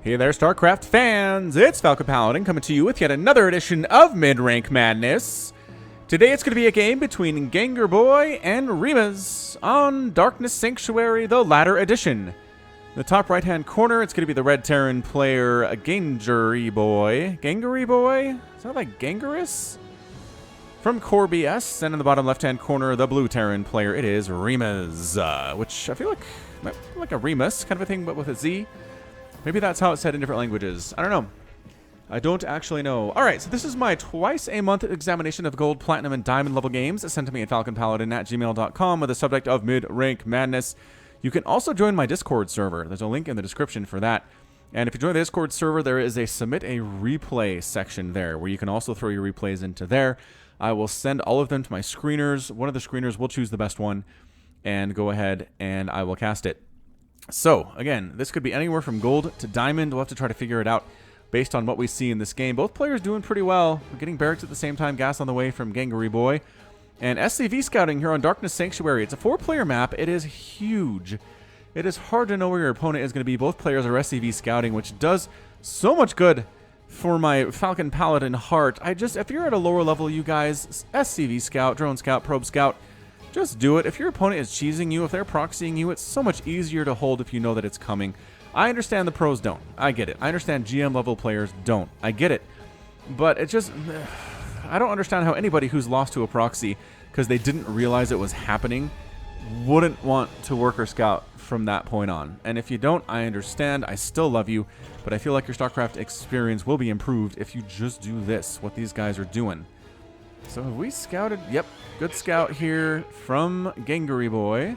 Hey there, StarCraft fans! It's Falcon Paladin coming to you with yet another edition of MidRank Madness. Today it's going to be a game between Gangeryboy and Remuz on Darkness Sanctuary, the latter edition. In the top right-hand corner, it's going to be the red Terran player, Gangeryboy. Gangeryboy? Is that like Gangerus? From Core BS, and in the bottom left-hand corner, the blue Terran player, it is Remuz, which I feel like might be like a Remus kind of a thing, but with a Z. Maybe that's how it's said in different languages. I don't know. I don't actually know. All right, so this is my twice-a-month examination of gold, platinum, and diamond level games sent to me at falconpaladin@gmail.com with the subject of Mid-Rank Madness. You can also join my Discord server. There's a link in the description for that. And if you join the Discord server, there is a submit a replay section there where you can also throw your replays into there. I will send all of them to my screeners. One of the screeners will choose the best one and go ahead and I will cast it. So, again, this could be anywhere from gold to diamond. We'll have to try to figure it out based on what we see in this game. Both players doing pretty well. We're getting barracks at the same time. Gas on the way from Gangeryboy. And SCV scouting here on Darkness Sanctuary. It's a 4-player map. It is huge. It is hard to know where your opponent is going to be. Both players are SCV scouting, which does so much good for my Falcon Paladin heart. If you're at a lower level, you guys, SCV scout, drone scout, probe scout, just do it. If your opponent is cheesing you, if they're proxying you, it's so much easier to hold if you know that it's coming. I understand the pros don't. I get it. I understand GM level players don't. I get it. But it just... I don't understand how anybody who's lost to a proxy because they didn't realize it was happening wouldn't want to work or scout from that point on. And if you don't, I understand. I still love you. But I feel like your StarCraft experience will be improved if you just do this, what these guys are doing. So have we scouted? Yep, good scout here from Gangeryboy.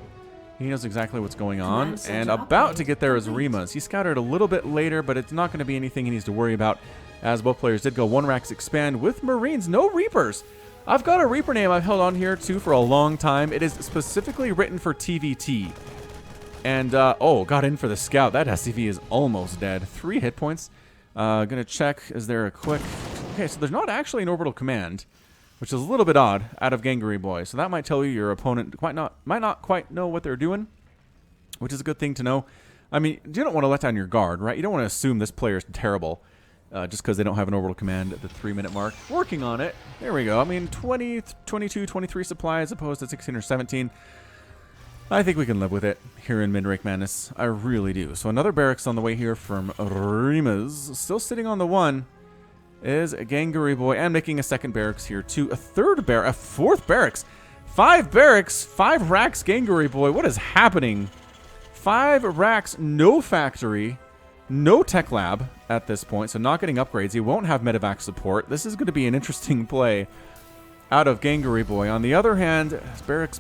He knows exactly what's going on. And about to get there is Remuz. He scouted a little bit later, but it's not going to be anything he needs to worry about, as both players did go 1 racks expand with Marines. No Reapers. I've got a Reaper name I've held on here, too, for a long time. It is specifically written for TVT. And, oh, got in for the scout. That SCV is almost dead. 3 hit points. Gonna check, is there a quick... Okay, so there's not actually an orbital command, which is a little bit odd out of Gangeryboy. So that might tell you your opponent might not quite know what they're doing, which is a good thing to know. I mean, you don't want to let down your guard, right? You don't want to assume this player's terrible just because they don't have an orbital command at the 3-minute mark. Working on it. There we go. I mean, 20, 22, 23 supply as opposed to 16 or 17. I think we can live with it here in Mid-Rank Madness. I really do. So another barracks on the way here from Remuz. Still sitting on the 1. Is Gangeryboy, and making a second barracks here too. A 4th barracks. 5 barracks, 5 racks Gangeryboy. What is happening? 5 racks, no factory, no tech lab at this point, so not getting upgrades. He won't have medevac support. This is going to be an interesting play out of Gangeryboy. On the other hand,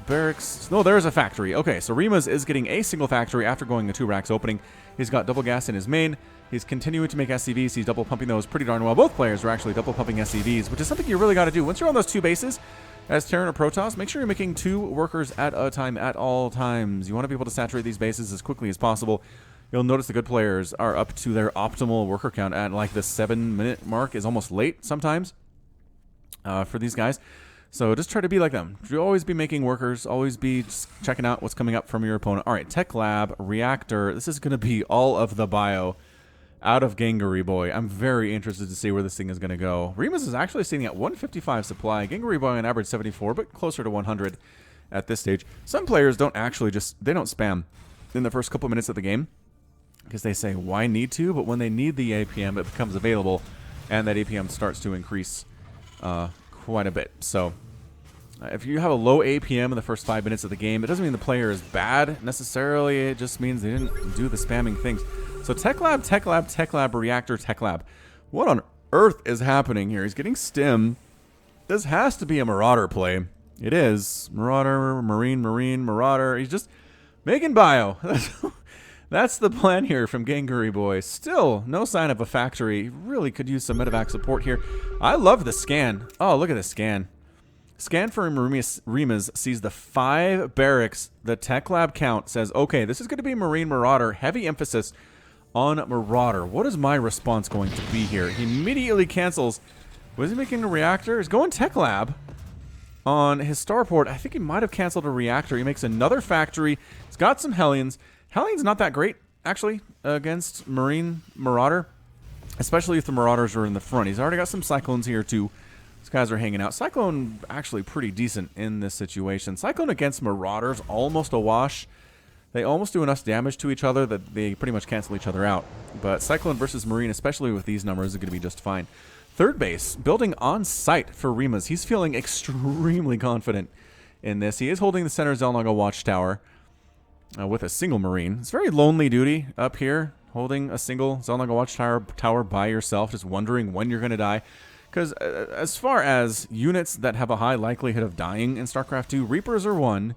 barracks. No, there's a factory. Okay, so Remuz is getting a single factory after going to 2 racks opening. He's got double gas in his main. He's continuing to make SCVs. He's double pumping those pretty darn well. Both players are actually double pumping SCVs, which is something you really got to do. Once you're on those 2 bases, as Terran or Protoss, make sure you're making 2 workers at a time at all times. You want to be able to saturate these bases as quickly as possible. You'll notice the good players are up to their optimal worker count at like the 7-minute mark is almost late sometimes for these guys. So just try to be like them. You'll always be making workers, always be just checking out what's coming up from your opponent. All right, Tech Lab, Reactor. This is going to be all of the bio out of Gangeryboy. I'm very interested to see where this thing is going to go. Remuz is actually sitting at 155 supply. Gangeryboy on average 74, but closer to 100 at this stage. Some players don't actually they don't spam in the first couple minutes of the game because they say, why need to? But when they need the APM, it becomes available, and that APM starts to increase quite a bit. So if you have a low APM in the first 5 minutes of the game, it doesn't mean the player is bad necessarily. It just means they didn't do the spamming things. So Tech Lab, Tech Lab, Tech Lab, Reactor, Tech Lab. What on earth is happening here? He's getting stim. This has to be a Marauder play. It is. Marauder, Marine, Marauder. He's just making bio. That's the plan here from Gangeryboy. Still, no sign of a factory. Really could use some medevac support here. I love the scan. Oh, look at this scan. Scan for Remuz sees the 5 barracks. The Tech Lab count says, okay, this is going to be Marine Marauder. Heavy emphasis on Marauder. What is my response going to be here? He immediately cancels. Was he making a reactor? He's going Tech Lab on his starport. I think he might have canceled a reactor. He makes another factory. He's got some Hellions. Hellion's not that great actually, against Marine Marauder. Especially if the Marauders are in the front. He's already got some Cyclones here, too. These guys are hanging out. Cyclone actually pretty decent in this situation. Cyclone against Marauders, almost a wash. They almost do enough damage to each other that they pretty much cancel each other out. But Cyclone versus Marine, especially with these numbers, is going to be just fine. Third base, building on site for Remuz. He's feeling extremely confident in this. He is holding the center Xel'Naga Watchtower with a single Marine. It's very lonely duty up here, holding a single Xel'Naga Watchtower by yourself, just wondering when you're going to die. Because as far as units that have a high likelihood of dying in StarCraft 2, Reapers are 1,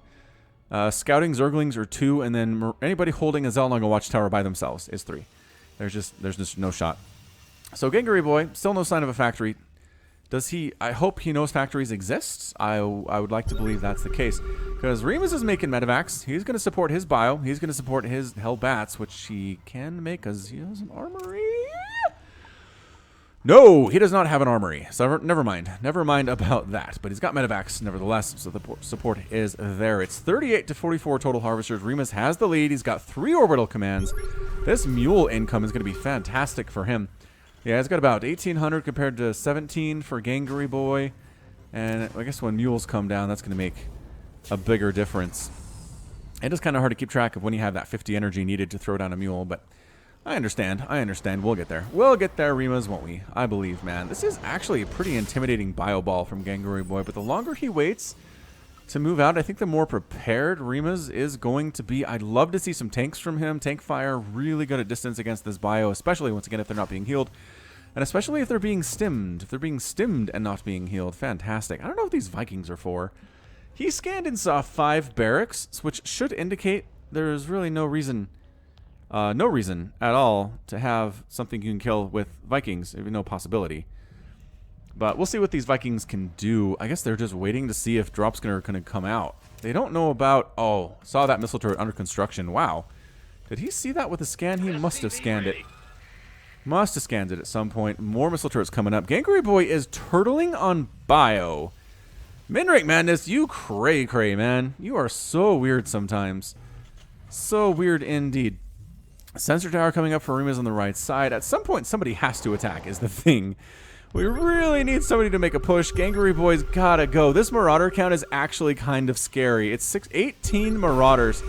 Scouting Zerglings are 2, and then anybody holding a Xel'Naga Watchtower by themselves is 3. There's just no shot. So Gangeryboy, still no sign of a factory. Does he? I hope he knows factories exist. I would like to believe that's the case. Because Remuz is making medevacs. He's going to support his bio. He's going to support his Hellbats, which he can make because he has an armory. No, he does not have an armory. So never mind. Never mind about that. But he's got medevacs nevertheless, so the support is there. It's 38 to 44 total harvesters. Remuz has the lead. He's got 3 orbital commands. This mule income is going to be fantastic for him. Yeah, he's got about 1,800 compared to 17 for Gangeryboy. And I guess when mules come down, that's going to make a bigger difference. It is kind of hard to keep track of when you have that 50 energy needed to throw down a mule, but I understand. I understand. We'll get there. We'll get there, Remuz, won't we? I believe, man. This is actually a pretty intimidating bio ball from Gangeryboy, but the longer he waits to move out, I think the more prepared Remuz is going to be. I'd love to see some tanks from him. Tank fire, really good at distance against this bio, especially, once again, if they're not being healed. And especially if they're being stimmed. If they're being stimmed and not being healed. Fantastic. I don't know what these Vikings are for. He scanned and saw 5 barracks, which should indicate there's really no reason at all to have something you can kill with Vikings. There's no possibility. But we'll see what these Vikings can do. I guess they're just waiting to see if drops are going to come out. They don't know about... Oh, saw that missile turret under construction. Wow. Did he see that with a scan? He must have scanned it. Must have scanned it at some point. More missile turrets coming up. Gangeryboy is turtling on bio. MidRank Madness, you cray, man. You are so weird sometimes. So weird indeed. Sensor tower coming up for Remuz on the right side. At some point, somebody has to attack, is the thing. We really need somebody to make a push. Gangeryboy's gotta go. This Marauder count is actually kind of scary. It's 18 Marauders.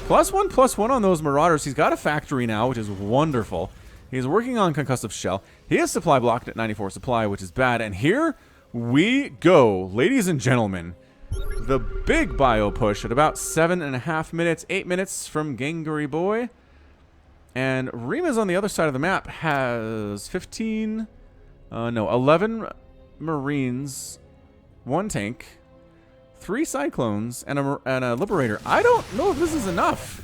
+1/+1 on those Marauders. He's got a factory now, which is wonderful. He's working on Concussive Shell. He is supply blocked at 94 supply, which is bad. And here we go, ladies and gentlemen. The big bio push at about 7.5 minutes, 8 minutes from Gangeryboy. And Remuz on the other side of the map has 11 Marines, 1 tank, 3 Cyclones, and a Liberator. I don't know if this is enough.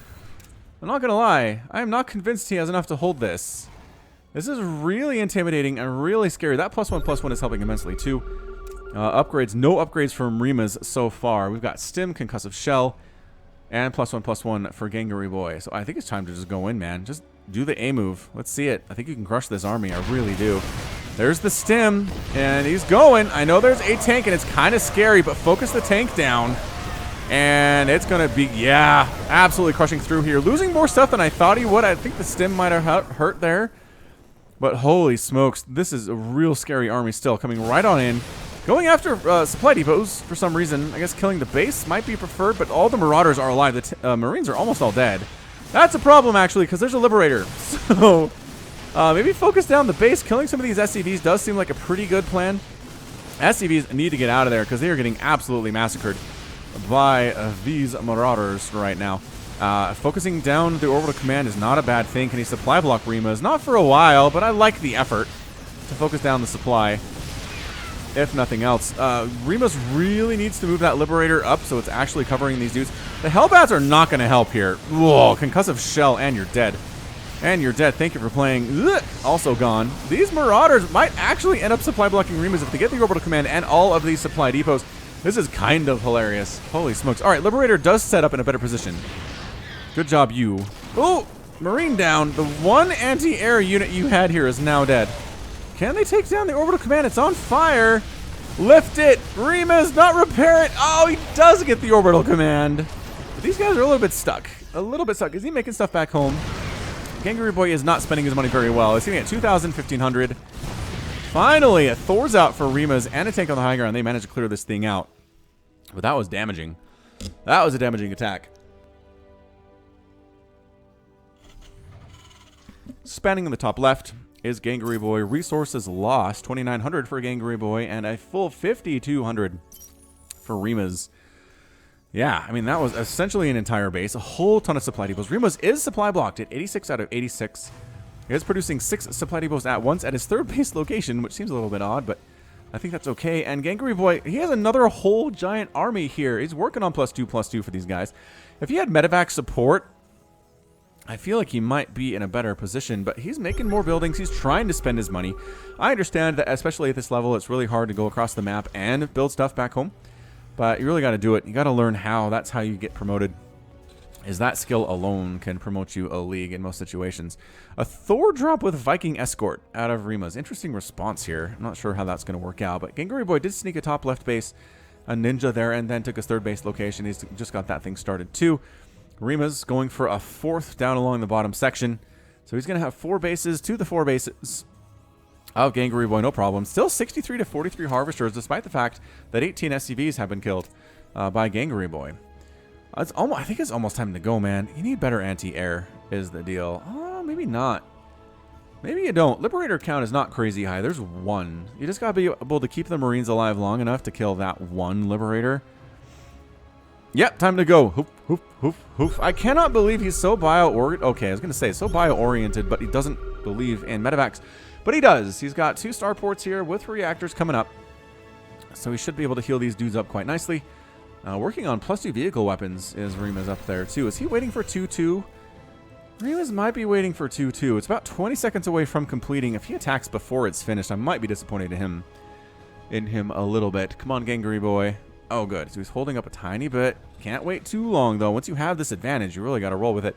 I'm not going to lie. I am not convinced he has enough to hold this. This is really intimidating and really scary. That +1/+1 is helping immensely too. Upgrades, no upgrades from Remuz so far. We've got Stim, Concussive Shell, and +1/+1 for Gangeryboy. So I think it's time to just go in, man. Just do the A move. Let's see it. I think you can crush this army. I really do. There's the Stim, and he's going. I know there's a tank, and it's kind of scary, but focus the tank down. And it's going to be, yeah, absolutely crushing through here. Losing more stuff than I thought he would. I think the Stim might have hurt there. But holy smokes, this is a real scary army still. Coming right on in. Going after supply depots for some reason. I guess killing the base might be preferred, but all the Marauders are alive. The Marines are almost all dead. That's a problem, actually, because there's a Liberator. So maybe focus down the base. Killing some of these SCVs does seem like a pretty good plan. SCVs need to get out of there because they are getting absolutely massacred by these Marauders right now. Focusing down the orbital command is not a bad thing. Can he supply block Remuz? Not for a while, but I like the effort to focus down the supply, if nothing else. Remuz really needs to move that Liberator up so it's actually covering these dudes. The Hellbats are not going to help here. Whoa, Concussive Shell, and you're dead. And you're dead. Thank you for playing. Ugh, also gone. These Marauders might actually end up supply blocking Remuz if they get the orbital command and all of these supply depots. This is kind of hilarious. Holy smokes. All right, Liberator does set up in a better position. Good job, you. Oh, Marine down. The one anti-air unit you had here is now dead. Can they take down the orbital command? It's on fire. Lift it. Remuz, not repair it. Oh, he does get the orbital command. But these guys are a little bit stuck. A little bit stuck. Is he making stuff back home? Gangeryboy is not spending his money very well. He's sitting at 2,000, 1,500. Finally, a Thor's out for Remuz and a tank on the high ground. They managed to clear this thing out. But that was damaging. That was a damaging attack. Spanning in the top left is Gangeryboy. Resources lost, 2,900 for Gangeryboy and a full 5,200 for Remuz. Yeah, I mean, that was essentially an entire base. A whole ton of supply depots. Remuz is supply blocked at 86 out of 86. He is producing 6 supply depots at once at his third base location, which seems a little bit odd, but I think that's okay. And Gangeryboy, he has another whole giant army here. He's working on +2/+2 for these guys. If he had medevac support, I feel like he might be in a better position, but he's making more buildings. He's trying to spend his money. I understand that, especially at this level, it's really hard to go across the map and build stuff back home. But you really got to do it. You got to learn how. That's how you get promoted. Is that skill alone can promote you a league in most situations. A Thor drop with Viking Escort out of Remuz. Interesting response here. I'm not sure how that's going to work out. But Gangeryboy did sneak a top left base, a ninja there, and then took his third base location. He's just got that thing started too. Remuz going for a 4th down along the bottom section. So he's going to have 4 bases to the 4 bases of Gangeryboy, no problem. Still 63 to 43 harvesters, despite the fact that 18 SCVs have been killed by Gangeryboy. It's almost, I think it's almost time to go, man. You need better anti-air, is the deal. Oh, maybe not. Maybe you don't. Liberator count is not crazy high. There's 1. You just gotta be able to keep the Marines alive long enough to kill that 1 Liberator. Yep, time to go. Hoof, hoof, hoof, hoof. I cannot believe he's so bio-oriented. Okay, I was gonna say so bio-oriented, but he doesn't believe in medevacs. But he does. He's got 2 starports here with reactors coming up. So he should be able to heal these dudes up quite nicely. Working on +2 vehicle weapons is Remuz up there too. Is he waiting for 2-2? Remuz might be waiting for 2-2. It's about 20 seconds away from completing. If he attacks before it's finished, I might be disappointed in him a little bit. Come on, Gangeryboy. Oh, good. So he's holding up a tiny bit. Can't wait too long, though. Once you have this advantage, you really got to roll with it.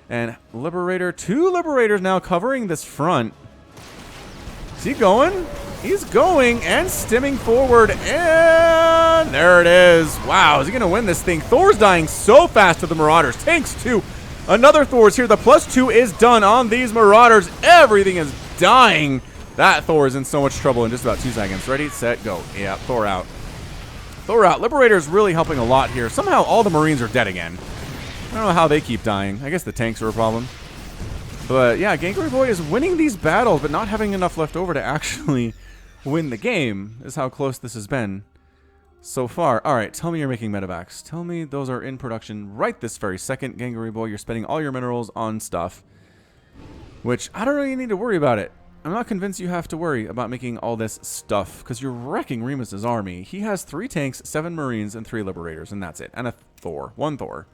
And Liberator, 2 Liberators now covering this front. Is he going? He's going and stimming forward, and there it is. Wow, is he going to win this thing? Thor's dying so fast to the Marauders. Tanks too. Another Thor's here. The +2 is done on these Marauders. Everything is dying. That Thor is in so much trouble in just about 2 seconds. Ready, set, go. Yeah, Thor out. Thor out. Liberator is really helping a lot here. Somehow all the Marines are dead again. I don't know how they keep dying. I guess the tanks are a problem. But yeah, Gangeryboy is winning these battles, but not having enough left over to actually win the game is how close this has been so far. All right, tell me you're making medevacs. Tell me those are in production right this very second. Gangeryboy, you're spending all your minerals on stuff, which I don't really need to worry about it. I'm not convinced you have to worry about making all this stuff because you're wrecking Remuz's army. He has 3 tanks, 7 Marines, and 3 Liberators, and that's it. And a Thor. 1 Thor.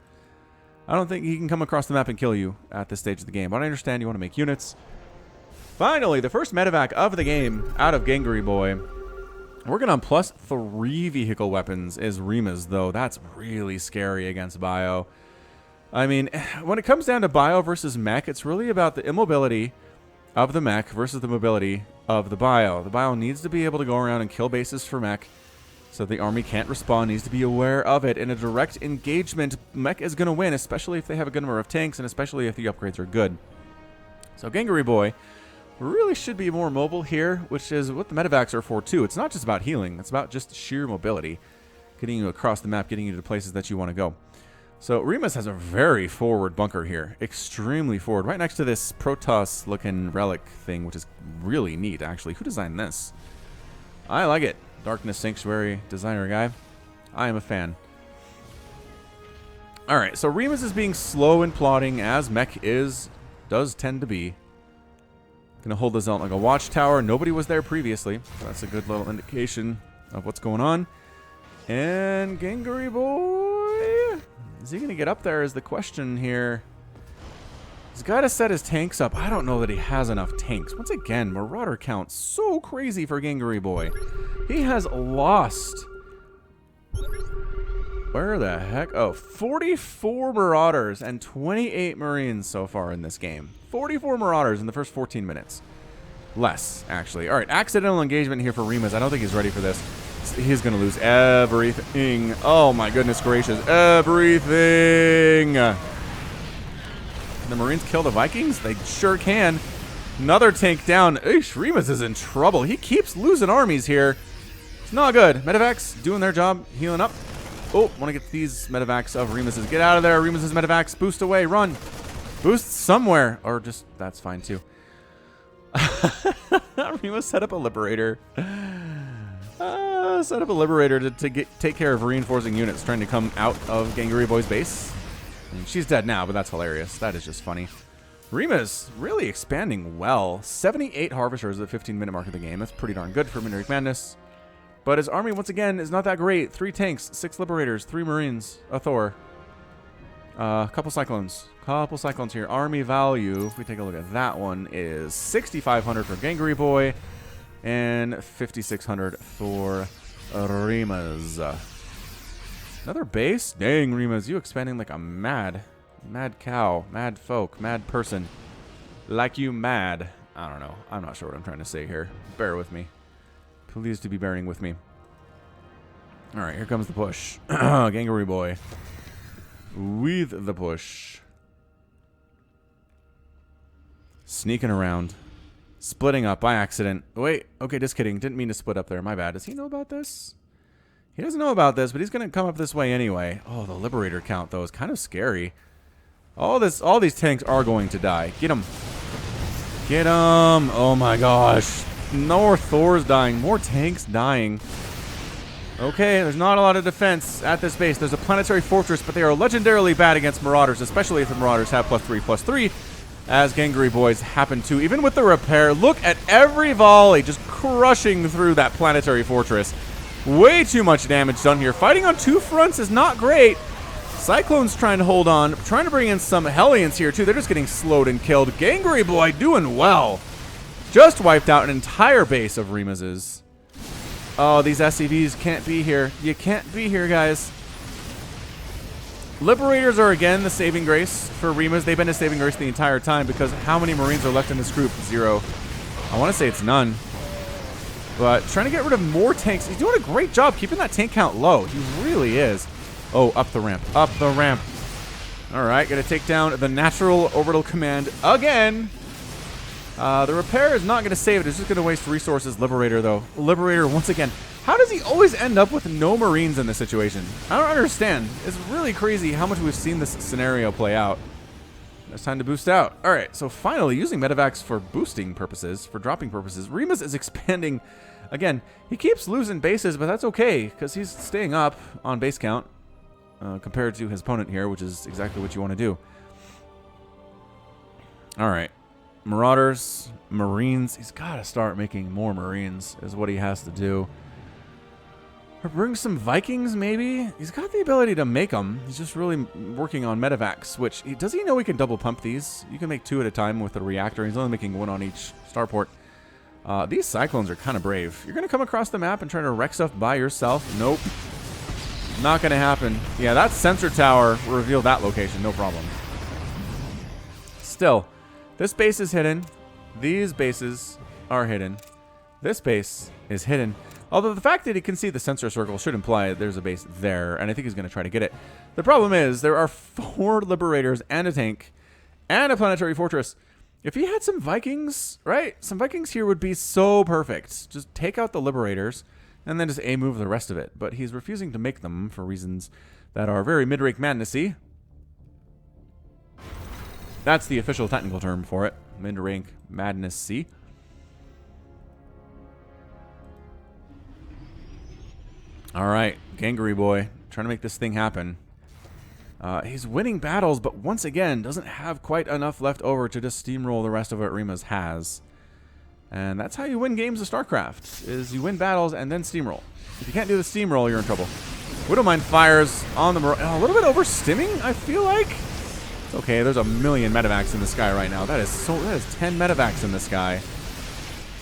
I don't think he can come across the map and kill you at this stage of the game, but I understand you want to make units. Finally, the first medevac of the game out of Gangeryboy. Working on +3 vehicle weapons is Remuz, though. That's really scary against Bio. I mean, when it comes down to Bio versus Mech, it's really about the immobility of the Mech versus the mobility of the Bio. The Bio needs to be able to go around and kill bases for Mech, so the army can't respond, needs to be aware of it. In a direct engagement, Mech is going to win, especially if they have a good number of tanks, and especially if the upgrades are good. So Gangeryboy really should be more mobile here, which is what the medevacs are for too. It's not just about healing, it's about just sheer mobility. Getting you across the map, getting you to places that you want to go. So Remuz has a very forward bunker here. Extremely forward. Right next to this Protoss-looking relic thing, which is really neat, actually. Who designed this? I like it. Darkness Sanctuary designer guy. I am a fan. Alright, so Remuz is being slow in plotting, as Mech does tend to be. Gonna hold this out like a watchtower. Nobody was there previously. So that's a good little indication of what's going on. And Gangeryboy, is he gonna get up there is the question here. He's got to set his tanks up. I don't know that he has enough tanks. Once again, Marauder count so crazy for Gangeryboy. He has lost. Where the heck? Oh, 44 Marauders and 28 Marines so far in this game. 44 Marauders in the first 14 minutes. Less, actually. All right, accidental engagement here for Remuz. I don't think he's ready for this. He's going to lose everything. Oh, my goodness gracious. Everything. Can the Marines kill the Vikings? They sure can. Another tank down. Eesh, Remuz is in trouble. He keeps losing armies here. It's not good. Medivacs doing their job, healing up. Oh, want to get these Medivacs of Remuz's. Get out of there, Remuz's Medivacs. Boost away, run. Boost somewhere. Or just, that's fine too. Remuz set up a Liberator. Set up a Liberator to take care of reinforcing units trying to come out of Gangeryboy's base. And she's dead now, but that's hilarious. That is just funny. Remuz really expanding well. 78 Harvesters at the 15-minute mark of the game. That's pretty darn good for MidRank Madness. But his army, once again, is not that great. 3 tanks, 6 Liberators, 3 Marines, a Thor. Couple Cyclones. Couple Cyclones here. Army value, if we take a look at that one, is 6,500 for Gangeryboy and 5,600 for Remuz. Another base? Dang, Remuz, you expanding like a mad cow, mad folk, mad person. Like you mad. I don't know. I'm not sure what I'm trying to say here. Bear with me. Please to be bearing with me. Alright, here comes the push. Gangeryboy. With the push. Sneaking around. Splitting up by accident. Wait, okay, just kidding. Didn't mean to split up there. My bad. Does he know about this? He doesn't know about this, but he's going to come up this way anyway. Oh, the Liberator count, though, is kind of scary. All these tanks are going to die. Get them. Get them. Oh, my gosh. More Thors dying. More tanks dying. Okay, there's not a lot of defense at this base. There's a planetary fortress, but they are legendarily bad against Marauders, especially if the Marauders have +3/+3, as Gangeryboys happen to. Even with the repair, look at every volley just crushing through that planetary fortress. Way too much damage done here. Fighting on 2 fronts is not great. Cyclone's trying to hold on, trying to bring in some Hellions here too. They're just getting slowed and killed. Gangeryboy doing well. Just wiped out an entire base of Remuz's. Oh, these SCVs can't be here. You can't be here, guys. Liberators are again the saving grace for Remuz. They've been a saving grace the entire time because how many Marines are left in this group? 0. I want to say it's none. But trying to get rid of more tanks. He's doing a great job keeping that tank count low. He really is. Oh, up the ramp. Up the ramp. All right, going to take down the natural orbital command again. The repair is not going to save it. It's just going to waste resources. Liberator, though. Liberator, once again. How does he always end up with no Marines in this situation? I don't understand. It's really crazy how much we've seen this scenario play out. It's time to boost out. All right, so finally, using Medivacs for boosting purposes, for dropping purposes, Remuz is expanding. Again, he keeps losing bases, but that's okay, because he's staying up on base count compared to his opponent here, which is exactly what you want to do. All right. Marauders, Marines. He's got to start making more Marines is what he has to do. Or bring some Vikings, maybe? He's got the ability to make them. He's just really working on Medivacs, which... Does he know he can double pump these? You can make 2 at a time with the reactor. He's only making 1 on each starport. These Cyclones are kind of brave. You're going to come across the map and try to wreck stuff by yourself? Nope. Not going to happen. Yeah, that sensor tower will reveal that location. No problem. Still... This base is hidden. These bases are hidden. This base is hidden. Although the fact that he can see the sensor circle should imply there's a base there, and I think he's going to try to get it. The problem is there are 4 Liberators and a tank and a planetary fortress. If he had some Vikings, right? Some Vikings here would be so perfect. Just take out the Liberators and then just A-move the rest of it. But he's refusing to make them for reasons that are very MidRank Madnessy. That's the official technical term for it. MidRank Madnessy. Alright, Gangeryboy, trying to make this thing happen. He's winning battles, but once again, doesn't have quite enough left over to just steamroll the rest of what Remuz has. And that's how you win games of StarCraft, is you win battles and then steamroll. If you can't do the steamroll, you're in trouble. Widowmine fires on the... a little bit overstimming, I feel like. Okay, there's a million Medivacs in the sky right now. That is 10 Medivacs in the sky.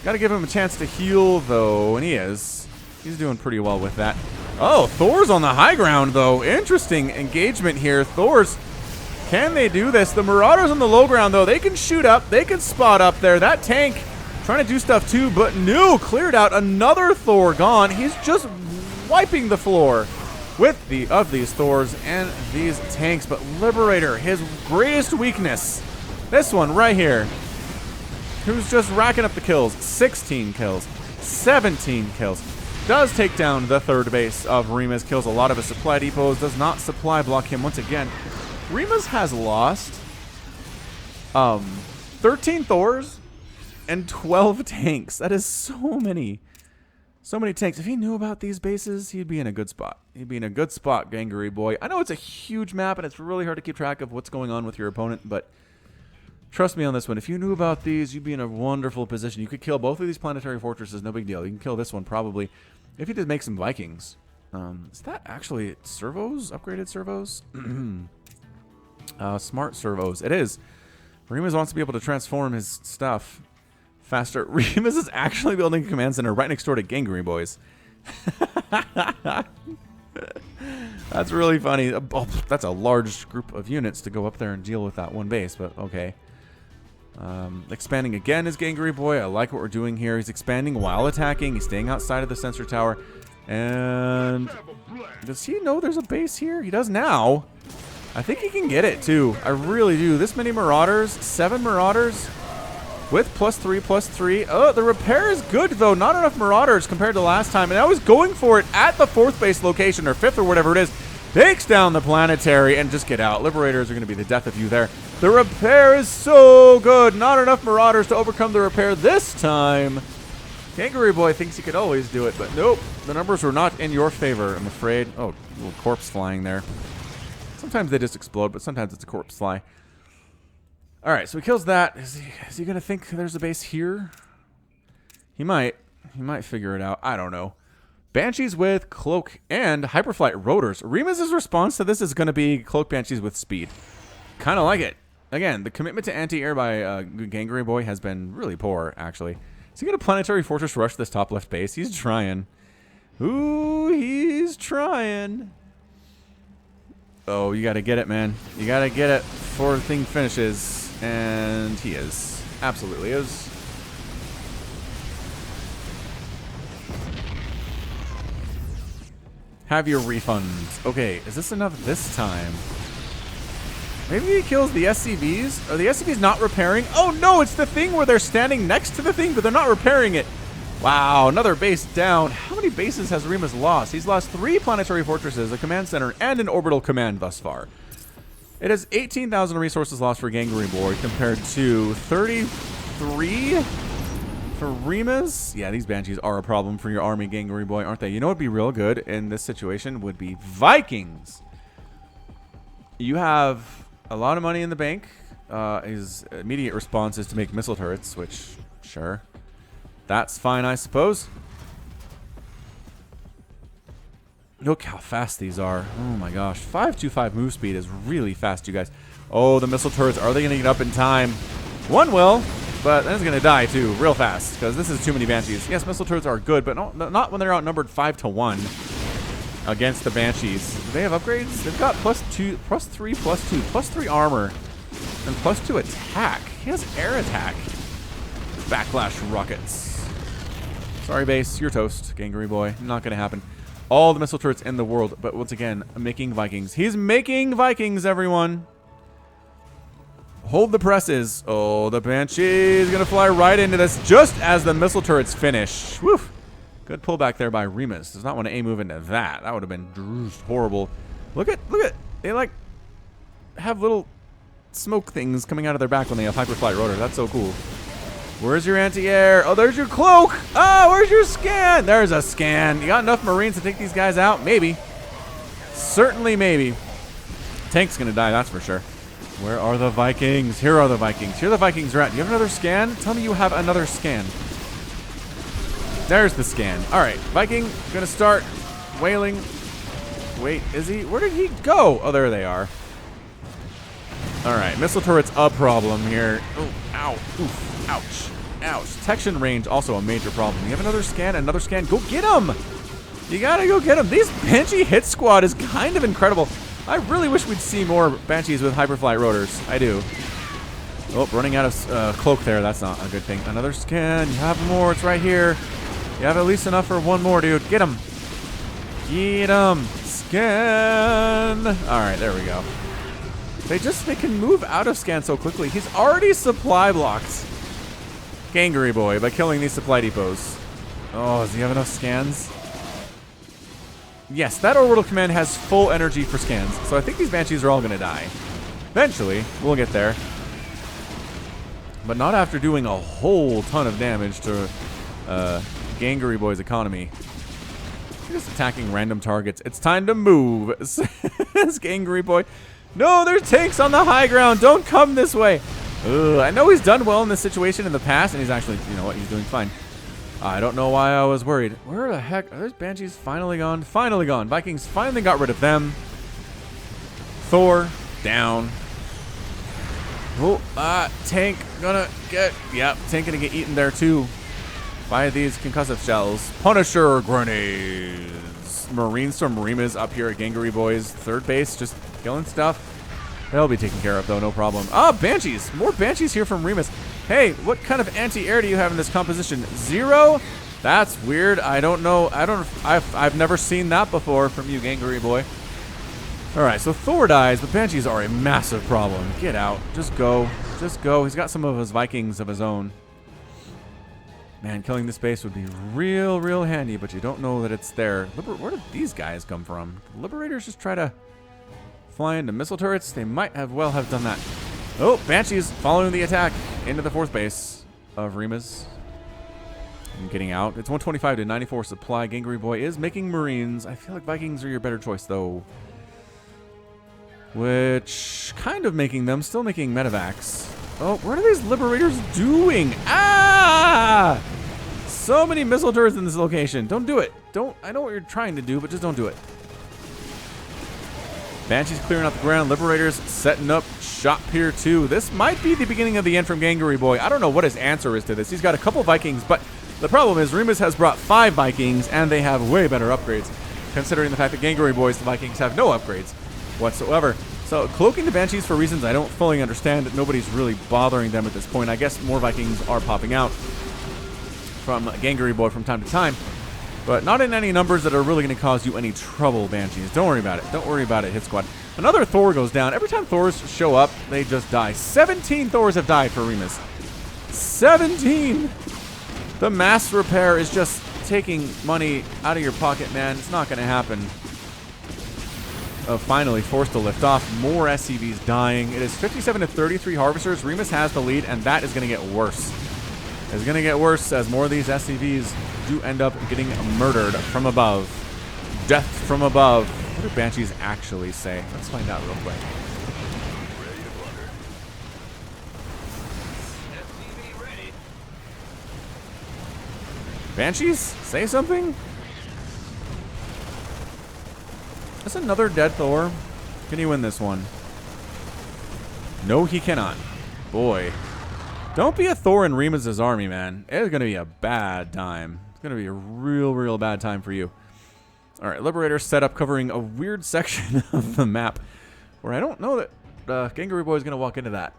Gotta give him a chance to heal, though, and he is. He's doing pretty well with that. Oh, Thor's on the high ground, though. Interesting engagement here. Thor's, can they do this? The Marauders on the low ground, though, they can shoot up. They can spot up there. That tank trying to do stuff, too, but no, cleared out. Another Thor gone. He's just wiping the floor with of these Thors and these tanks. But Liberator, his greatest weakness, This one right here. Who's just racking up the kills. 16 kills. 17 kills. Does take down the third base of Remuz. Kills a lot of his supply depots. Does not supply block him once again. Remuz has lost 13 Thors and 12 tanks. That is so many. So many tanks. If he knew about these bases, he'd be in a good spot. He'd be in a good spot, Gangeryboy. I know it's a huge map, and it's really hard to keep track of what's going on with your opponent, but trust me on this one. If you knew about these, you'd be in a wonderful position. You could kill both of these planetary fortresses, no big deal. You can kill this one, probably. If you did make some Vikings. Is that actually servos? Upgraded servos? Smart servos. It is. Remuz wants to be able to transform his stuff faster. Remuz is actually building a command center right next door to Gangeryboy's. That's really funny. Oh, that's a large group of units to go up there and deal with that one base, but okay. Expanding again is Gangeryboy. I like what we're doing here. He's expanding while attacking. He's staying outside of the sensor tower. And does he know there's a base here? He does now. I think he can get it too. I really do. This many Marauders, 7 Marauders with +3/+3. Oh, the repair is good though. Not enough Marauders compared to last time. And I was going for it at the 4th base location or 5th or whatever it is. Takes down the planetary and just get out. Liberators are going to be the death of you there. The repair is so good. Not enough Marauders to overcome the repair this time. Gangeryboy thinks he could always do it, but nope. The numbers were not in your favor, I'm afraid. Oh, little corpse flying there. Sometimes they just explode, but sometimes it's a corpse fly. All right, so he kills that. Is he going to think there's a base here? He might. He might figure it out. I don't know. Banshees with Cloak and Hyperflight Rotors. Remuz's response to this is going to be Cloak Banshees with Speed. Kind of like it. Again, the commitment to anti-air by Gangeryboy has been really poor, actually. Is he going to Planetary Fortress rush this top left base? He's trying. Ooh, he's trying. Oh, you got to get it, man. You got to get it before the thing finishes. And he is. Absolutely is. Have your refunds. Okay, is this enough this time? Maybe he kills the SCVs? Are the SCVs not repairing? Oh no, it's the thing where they're standing next to the thing, but they're not repairing it. Wow, another base down. How many bases has Remuz lost? He's lost 3 planetary fortresses, a command center, and an orbital command thus far. It has 18,000 resources lost for Gangeryboy compared to 33 for Remuz. Yeah, these Banshees are a problem for your army, Gangeryboy, aren't they? You know what would be real good in this situation would be Vikings. You have a lot of money in the bank. His immediate response is to make missile turrets, which, sure. That's fine, I suppose. Look how fast these are. Oh my gosh. 525 move speed is really fast, you guys. Oh, the missile turrets. Are they going to get up in time? One will, but then it's going to die too real fast because this is too many Banshees. Yes, missile turrets are good, but not when they're outnumbered 5-1 against the Banshees. Do they have upgrades? They've got +2, +3, +2, +3 armor, and +2 attack. He has air attack. Backlash rockets. Sorry, base. You're toast, Gangeryboy. Not going to happen. All the missile turrets in the world, but once again, making Vikings. He's making Vikings, everyone. Hold the presses. Oh, the Banshee is going to fly right into this just as the missile turrets finish. Woof. Good pullback there by Remuz. Does not want to A-move into that. That would have been horrible. Look at. They like have little smoke things coming out of their back when they have hyperflight rotor. That's so cool. Where's your anti-air? Oh, there's your cloak. Oh, where's your scan? There's a scan. You got enough Marines to take these guys out? Maybe. Certainly maybe. Tank's going to die, that's for sure. Where are the Vikings? Here are the Vikings. Here the Vikings are at. Do you have another scan? Tell me you have another scan. There's the scan. All right, Viking going to start wailing. Wait, is he? Where did he go? Oh, there they are. All right, missile turret's a problem here. Oh, ow, oof, ouch, ouch. Detection range also a major problem. You have another scan, Go get him! You gotta go get him. These Banshee hit squad is kind of incredible. I really wish we'd see more Banshees with hyperflight rotors. I do. Oh, running out of cloak there. That's not a good thing. Another scan. You have more. It's right here. You have at least enough for one more, dude. Get him. Get him. Scan. All right, there we go. They can move out of scan so quickly. He's already supply blocked Gangeryboy by killing these supply depots. Oh, does he have enough scans? Yes, that orbital command has full energy for scans. So I think these Banshees are all going to die. Eventually, we'll get there. But not after doing a whole ton of damage to Gangeryboy's economy. Just attacking random targets. It's time to move, says Gangeryboy. No, there's tanks on the high ground. Don't come this way. Ugh, I know he's done well in this situation in the past, and he's actually, you know what, he's doing fine. I don't know why I was worried. Where the heck are those Banshees finally gone? Finally gone. Vikings finally got rid of them. Thor down. Oh, tank gonna get, yep, tank gonna get eaten there too by these concussive shells. Punisher grenades. Marinestorm Remuz up here at Gangeryboy's third base, just killing stuff. They'll be taken care of though, no problem. Ah, Banshees. More Banshees here from Remuz. Hey, what kind of anti-air do you have in this composition? 0? That's weird. I don't know. I've never seen that before from you, Gangeryboy. Alright, so Thor dies, but Banshees are a massive problem. Get out. Just go. Just go. He's got some of his Vikings of his own. Man, killing this base would be real handy, but you don't know that it's there. Where did these guys come from? The Liberators just try to fly into missile turrets? They might have well have done that. Oh, Banshees following the attack into the fourth base of Remuz. And getting out. It's 125 to 94 supply. Gangeryboy is making Marines. I feel like Vikings are your better choice, though. Which, kind of making them, still making medevacs. Oh, what are these Liberators doing? Ah! So many missile turrets in this location. Don't do it. I know what you're trying to do, but just don't do it. Banshees clearing out the ground. Liberators setting up shop here too. This might be the beginning of the end from Gangeryboy. I don't know what his answer is to this. He's got a couple Vikings, but the problem is Remuz has brought 5 Vikings, and they have way better upgrades, considering the fact that Gangeryboy's Vikings have no upgrades whatsoever. So cloaking the Banshees for reasons I don't fully understand. Nobody's really bothering them at this point. I guess more Vikings are popping out from Gangeryboy from time to time, but not in any numbers that are really going to cause you any trouble, Banshees. Don't worry about it. Don't worry about it, Hit Squad. Another Thor goes down. Every time Thors show up, they just die. 17 Thors have died for Remuz. 17! The mass repair is just taking money out of your pocket, man. It's not going to happen. Oh, finally forced to lift off. More SCVs dying. It is 57 to 33 harvesters. Remuz has the lead, and that is going to get worse. It's going to get worse as more of these SCVs do end up getting murdered from above. Death from above. What do Banshees actually say? Let's find out real quick. Banshees, say something? That's another dead Thor. Can he win this one? No, he cannot. Boy. Don't be a Thor in Remuz's army, man. It's going to be a bad time. It's going to be a real bad time for you. Alright, Liberator set up covering a weird section of the map where I don't know that Gangeryboy is going to walk into that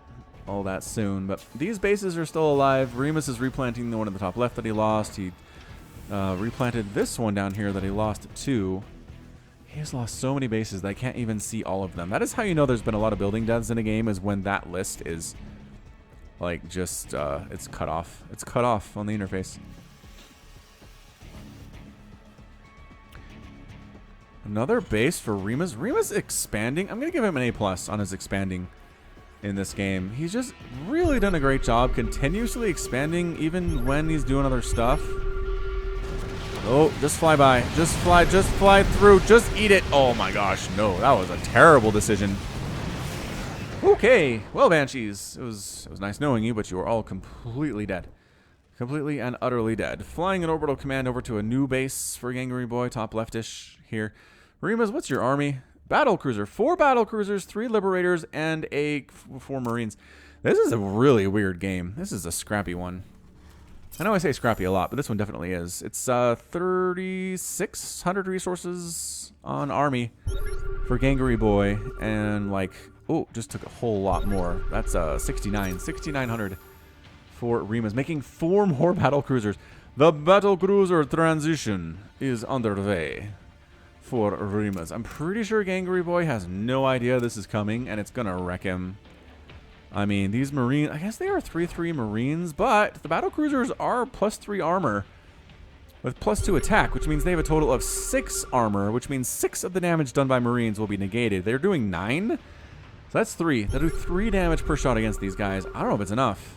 all that soon. But these bases are still alive. Remuz is replanting the one in the top left that he lost. He replanted this one down here that he lost too. He has lost so many bases that I can't even see all of them. That is how you know there's been a lot of building deaths in a game, is when that list is like just it's cut off. It's cut off on the interface. Another base for Remuz. Remuz expanding. I'm going to give him an A+ on his expanding in this game. He's just really done a great job continuously expanding even when he's doing other stuff. Oh, just fly by. Just fly through. Just eat it. Oh my gosh, no. That was a terrible decision. Okay. Well, Banshees, it was nice knowing you, but you are all completely dead. Completely and utterly dead. Flying an orbital command over to a new base for Gangeryboy, top leftish here. Remuz, what's your army? Battle cruiser. 4 battle cruisers, 3 liberators, and 4 marines. This is a really weird game. This is a scrappy one. I know I say scrappy a lot, but this one definitely is. It's 3,600 resources on army for Gangeryboy, and like, oh, just took a whole lot more. That's 6,900 for Remuz, making 4 more battle cruisers. The battle cruiser transition is underway. for Remuz. I'm pretty sure Gangeryboy has no idea this is coming, and it's going to wreck him. I mean, these Marines, I guess they are 3-3 Marines, but the battlecruisers are +3 armor with +2 attack, which means they have a total of 6 armor, which means 6 of the damage done by Marines will be negated. They're doing 9, so that's 3. They do 3 damage per shot against these guys. I don't know if it's enough.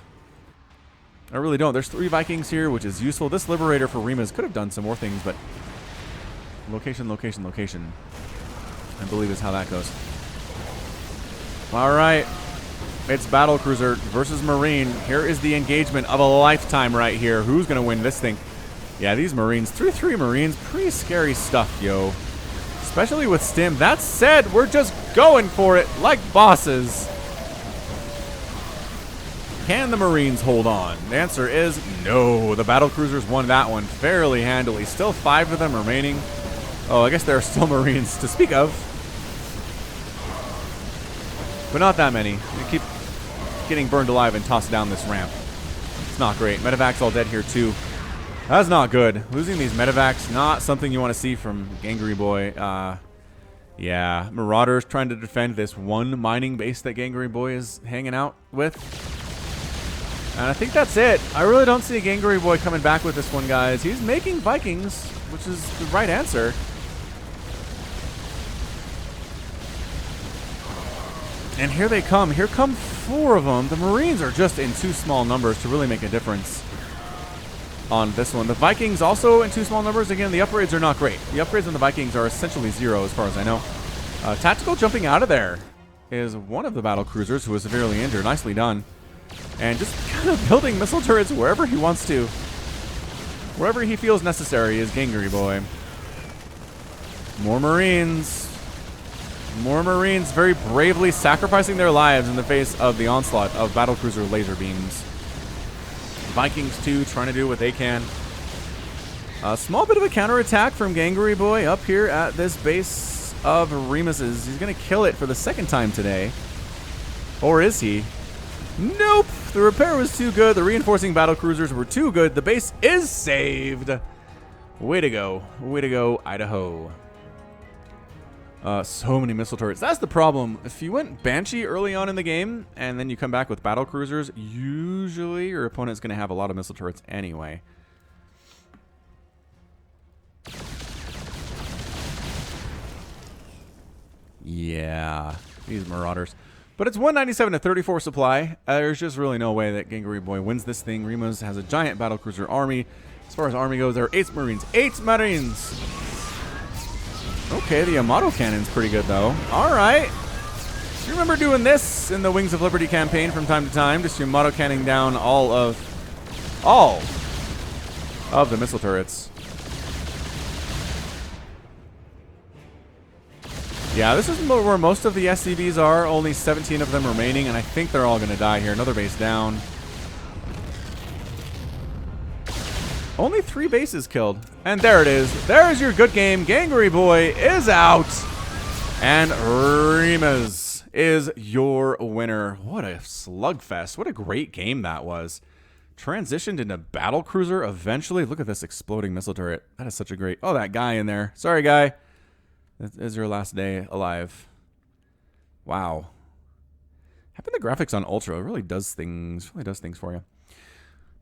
I really don't. There's 3 Vikings here, which is useful. This Liberator for Remuz could have done some more things, but location, location, location, I believe is how that goes. All right. It's Battlecruiser versus Marine. Here is the engagement of a lifetime right here. Who's going to win this thing? Yeah, these Marines, 3-3 Marines, pretty scary stuff, yo. Especially with Stim. That said, we're just going for it like bosses. Can the Marines hold on? The answer is no. The Battlecruisers won that one fairly handily. Still 5 of them remaining. Oh, I guess there are still Marines to speak of. But not that many. They keep getting burned alive and tossed down this ramp. It's not great. Medevac's all dead here too. That's not good. Losing these Medevacs, not something you want to see from Gangeryboy. Yeah, Marauders trying to defend this one mining base that Gangeryboy is hanging out with. And I think that's it. I really don't see Gangeryboy coming back with this one, guys. He's making Vikings, which is the right answer. And here they come. Here come 4 of them. The Marines are just in too small numbers to really make a difference on this one. The Vikings also in too small numbers. Again, the upgrades are not great. The upgrades on the Vikings are essentially 0 as far as I know. Tactical jumping out of there is one of the Battlecruisers who was severely injured. Nicely done. And just kind of building missile turrets wherever he wants to. Wherever he feels necessary is Gangeryboy. More Marines. More Marines very bravely sacrificing their lives in the face of the onslaught of Battlecruiser laser beams. Vikings, too, trying to do what they can. A small bit of a counterattack from Gangeryboy up here at this base of Remuz's. He's going to kill it for the 2nd time today. Or is he? Nope! The repair was too good. The reinforcing Battlecruisers were too good. The base is saved. Way to go. Way to go, Idaho. So many missile turrets. That's the problem. If you went Banshee early on in the game, and then you come back with Battlecruisers, usually your opponent's going to have a lot of missile turrets anyway. Yeah, these Marauders. But it's 197 to 34 supply. There's just really no way that Gangeryboy wins this thing. Remuz has a giant Battlecruiser army. As far as army goes, there are 8 Marines. 8 Marines! Okay, the Yamato Cannon's pretty good, though. All right. You remember doing this in the Wings of Liberty campaign from time to time, just Yamato Canning down all of the missile turrets. Yeah, this is where most of the SCVs are. Only 17 of them remaining, and I think they're all going to die here. Another base down. Only 3 bases killed. And there it is. There's your good game. Gangeryboy is out. And Remuz is your winner. What a slugfest. What a great game that was. Transitioned into Battlecruiser eventually. Look at this exploding missile turret. That is such a great... Oh, that guy in there. Sorry, guy. This is your last day alive. Wow. Having the graphics on Ultra really does things for you.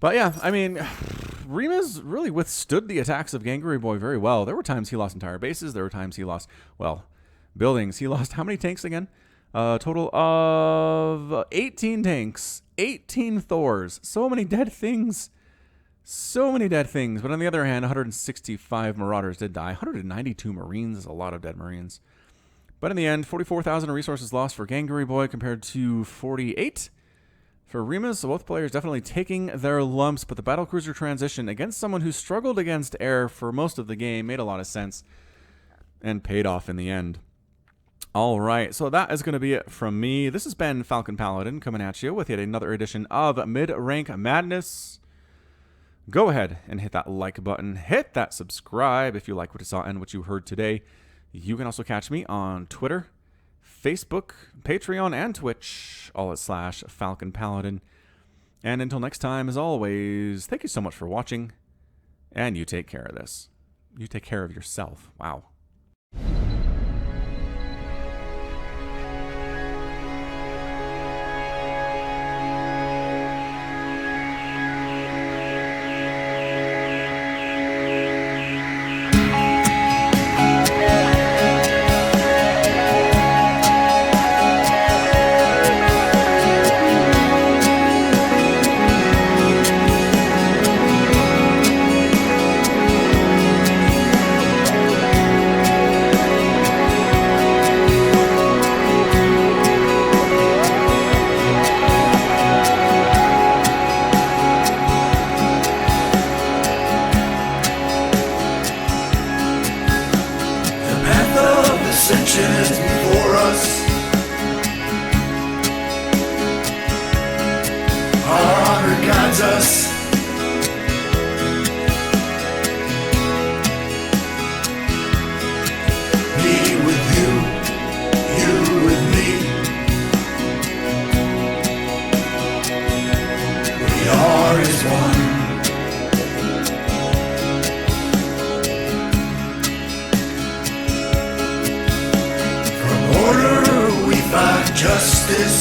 But yeah, I mean, Remuz really withstood the attacks of Gangeryboy very well. There were times he lost entire bases. There were times he lost, well, buildings. He lost how many tanks again? A total of 18 tanks, 18 Thors. So many dead things. So many dead things. But on the other hand, 165 Marauders did die. 192 Marines is a lot of dead Marines. But in the end, 44,000 resources lost for Gangeryboy compared to 48 for Remuz. So both players definitely taking their lumps. But the Battlecruiser transition against someone who struggled against air for most of the game made a lot of sense and paid off in the end. All right, so that is going to be it from me. This has been Falcon Paladin coming at you with yet another edition of Mid-Rank Madness. Go ahead and hit that like button. Hit that subscribe if you like what you saw and what you heard today. You can also catch me on Twitter, Facebook, Patreon, and Twitch, all at /Falcon Paladin. And until next time, as always, thank you so much for watching, and you take care of this. You take care of yourself. Wow. guides us. Me with you, you with me. We are as one. From order we find justice.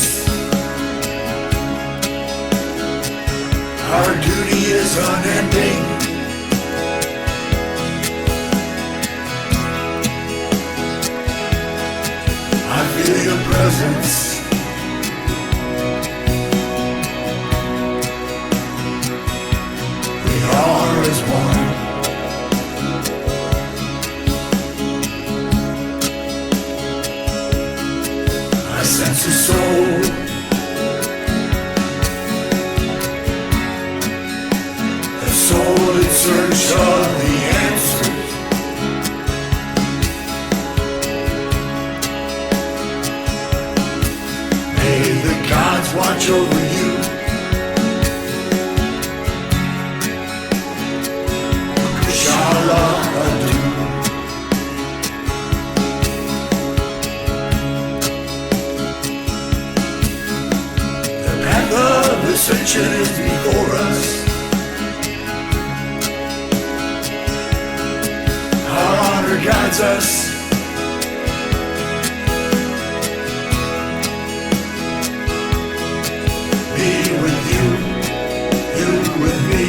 Our duty is unending. I feel your presence. We are as one. I sense a soul. Soul in search of the answers. May the gods watch over you. Inshallah adu. The path of ascension is before us. Guides us. Me with you, you with me.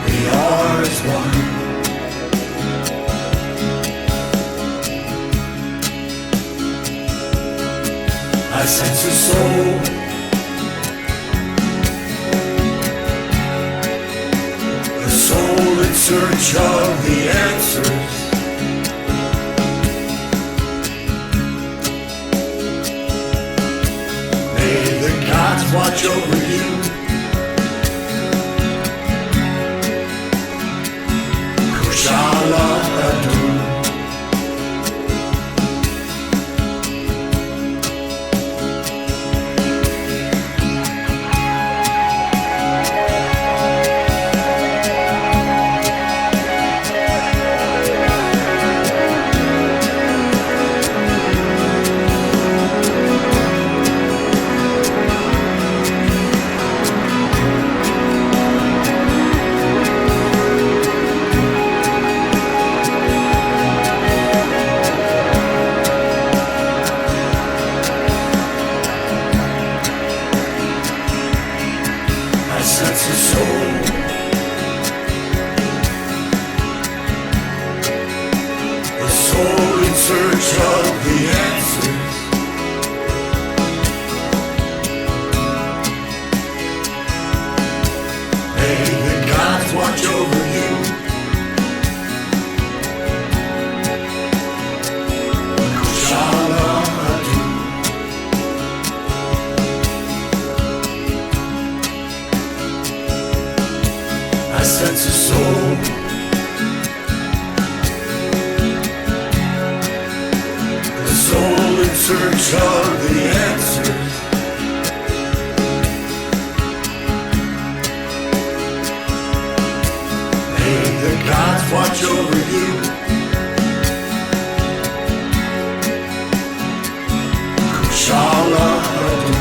We are as one. I sense a soul. Soul in search of the answers. May the gods watch over you. Kushala adu. Sense a soul. A soul in search of the answers. May the gods watch over you. Kushala adu. I sense a soul. A soul in search of the answers. May the gods watch over you. Kushala adu.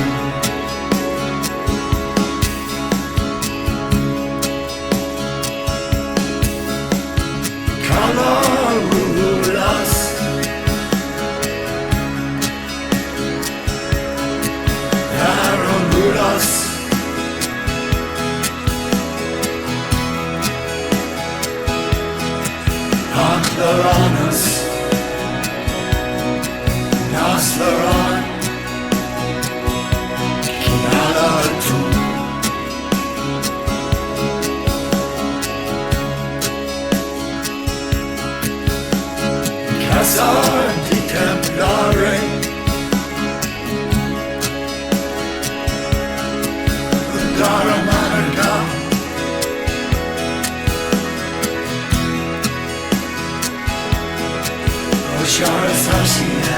Shara Sashina